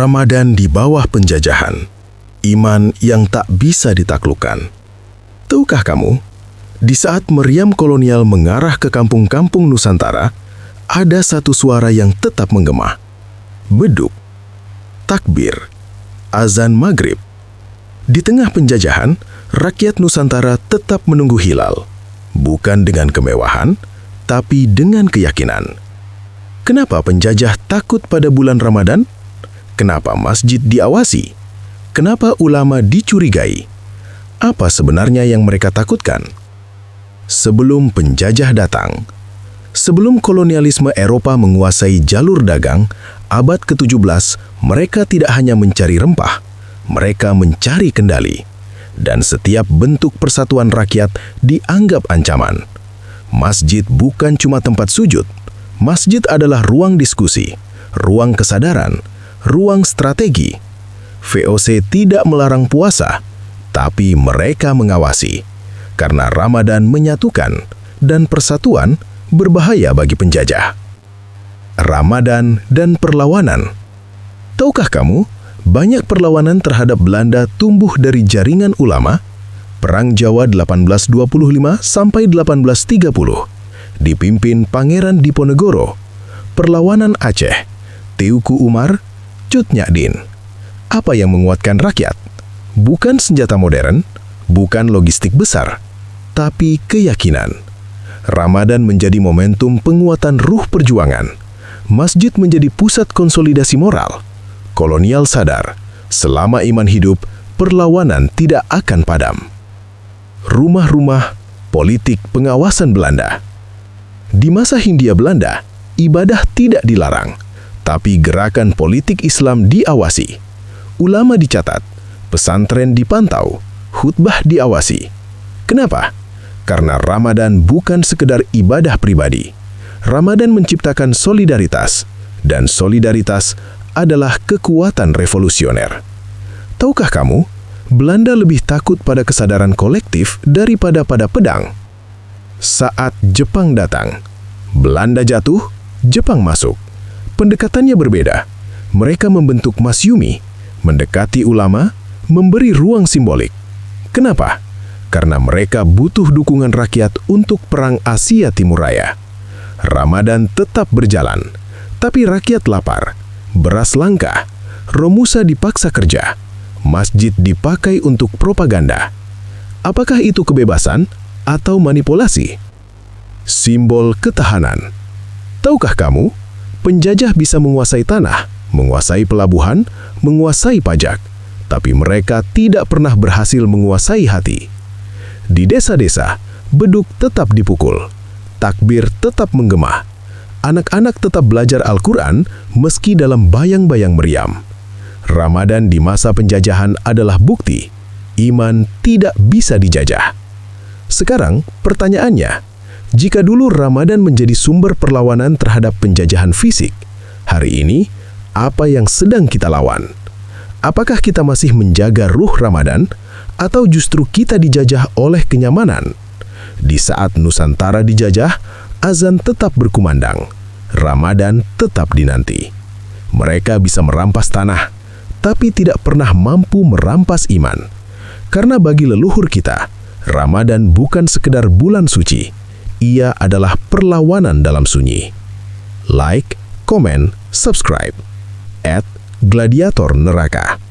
Ramadan di bawah penjajahan, iman yang tak bisa ditaklukkan. Tahukah kamu, di saat meriam kolonial mengarah ke kampung-kampung Nusantara, ada satu suara yang tetap menggema. Beduk, takbir, azan maghrib. Di tengah penjajahan, rakyat Nusantara tetap menunggu hilal. Bukan dengan kemewahan, tapi dengan keyakinan. Kenapa penjajah takut pada bulan Ramadan? Kenapa masjid diawasi? Kenapa ulama dicurigai? Apa sebenarnya yang mereka takutkan? Sebelum penjajah datang, sebelum kolonialisme Eropa menguasai jalur dagang, abad ke-17, mereka tidak hanya mencari rempah, mereka mencari kendali. Dan setiap bentuk persatuan rakyat dianggap ancaman. Masjid bukan cuma tempat sujud. Masjid adalah ruang diskusi, ruang kesadaran, ruang strategi. VOC tidak melarang puasa, tapi mereka mengawasi. Karena Ramadan menyatukan dan persatuan berbahaya bagi penjajah. Ramadan dan perlawanan. Tahukah kamu, banyak perlawanan terhadap Belanda tumbuh dari jaringan ulama? Perang Jawa 1825 sampai 1830 dipimpin Pangeran Diponegoro. Perlawanan Aceh, Teuku Umar, Cut Nyak-Din. Apa yang menguatkan rakyat? Bukan senjata modern, bukan logistik besar, tapi keyakinan. Ramadan menjadi momentum penguatan ruh perjuangan. Masjid menjadi pusat konsolidasi moral. Kolonial sadar, selama iman hidup, perlawanan tidak akan padam. Rumah-rumah, politik pengawasan Belanda. Di masa Hindia Belanda, ibadah tidak dilarang, tapi gerakan politik Islam diawasi. Ulama dicatat, pesantren dipantau, khutbah diawasi. Kenapa? Karena Ramadan bukan sekedar ibadah pribadi. Ramadan menciptakan solidaritas, dan solidaritas adalah kekuatan revolusioner. Tahukah kamu, Belanda lebih takut pada kesadaran kolektif daripada pada pedang. Saat Jepang datang, Belanda jatuh, Jepang masuk. Pendekatannya berbeda. Mereka membentuk masyumi, mendekati ulama, memberi ruang simbolik. Kenapa? Karena mereka butuh dukungan rakyat untuk Perang Asia Timur Raya. Ramadan tetap berjalan, tapi rakyat lapar, beras langka, Romusa dipaksa kerja, masjid dipakai untuk propaganda. Apakah itu kebebasan atau manipulasi? Simbol ketahanan. Tahukah kamu, penjajah bisa menguasai tanah, menguasai pelabuhan, menguasai pajak, tapi mereka tidak pernah berhasil menguasai hati. Di desa-desa, beduk tetap dipukul, takbir tetap menggema, anak-anak tetap belajar Al-Quran meski dalam bayang-bayang meriam. Ramadan di masa penjajahan adalah bukti, iman tidak bisa dijajah. Sekarang, pertanyaannya, jika dulu Ramadan menjadi sumber perlawanan terhadap penjajahan fisik, hari ini, apa yang sedang kita lawan? Apakah kita masih menjaga ruh Ramadan, atau justru kita dijajah oleh kenyamanan? Di saat Nusantara dijajah, azan tetap berkumandang, Ramadan tetap dinanti. Mereka bisa merampas tanah, tapi tidak pernah mampu merampas iman. Karena bagi leluhur kita, Ramadan bukan sekedar bulan suci, ia adalah perlawanan dalam sunyi. Like, komen, subscribe. @gladiator neraka